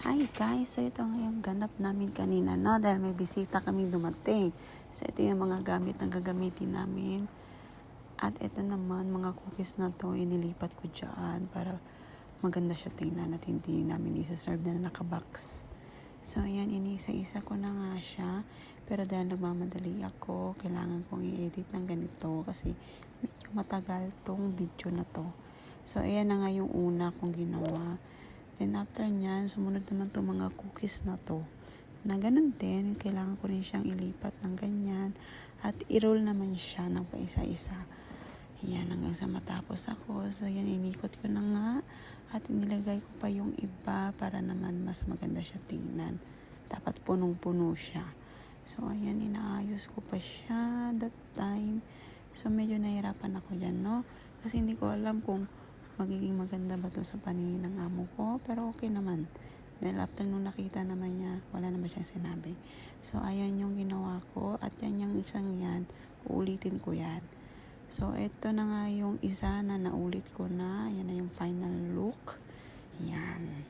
Hi guys, so ito ngayong ganap namin kanina, no? Dahil may bisita kami dumating. So ito yung mga gamit na gagamitin namin. At ito naman, mga cookies na to, inilipat ko dyan para maganda siya tingnan at hindi namin isa-serve na nakabox. So ayan, inisa-isa ko na nga siya. Pero dahil nagmamadali ako, kailangan kong i-edit ng ganito kasi medyo matagal tong video na to. So ayan na nga yung una kong ginawa. Then after nyan, sumunod naman itong mga cookies na to. Na ganun din, kailangan ko rin siyang ilipat ng ganyan. At i-roll naman siya ng paisa-isa. Yan, hanggang sa matapos ako. So yan, inikot ko na nga. At inilagay ko pa yung iba para naman mas maganda siya tingnan. Dapat punong-puno siya. So ayan, inaayos ko pa siya that time. So medyo nahirapan ako dyan, no? Kasi hindi ko alam kung magiging maganda ba ito sa paningin ng amo ko, pero okay naman. Dahil after nung nakita naman niya, wala naman siyang sinabi. So, ayan yung ginawa ko. At yan yung isang yan, uulitin ko yan. So, ito na nga yung isa na naulit ko na. Yan na yung final look. Yan.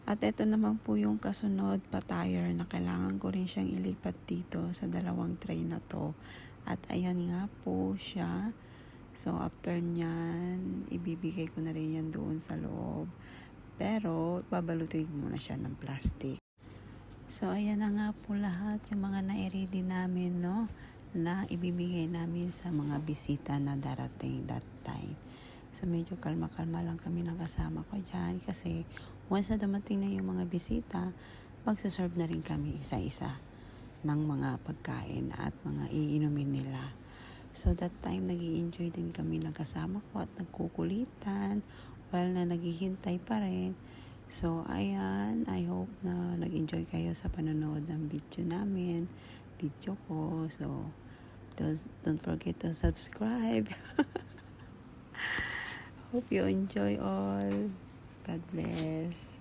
At ito naman po yung kasunod pa-tire na kailangan ko rin siyang ilipat dito sa dalawang tray na to. At ayan nga po siya. So, after nyan, ibibigay ko na rin yan doon sa loob. Pero, babalutin ko muna siya ng plastic. So, ayan na nga po lahat yung mga na-ready namin, no? Na ibibigay namin sa mga bisita na darating that time. So, medyo kalma-kalma lang kami ng kasama ko dyan. Kasi, once na dumating na yung mga bisita, magsaserve na rin kami isa-isa ng mga pagkain at mga iinumin nila. So that time, nag-i-enjoy din kami ng kasama ko at nagkukulitan while na naghihintay pa rin. So ayan, I hope na nag-enjoy kayo sa panonood ng video ko. So don't forget to subscribe. Hope you enjoy all. God bless.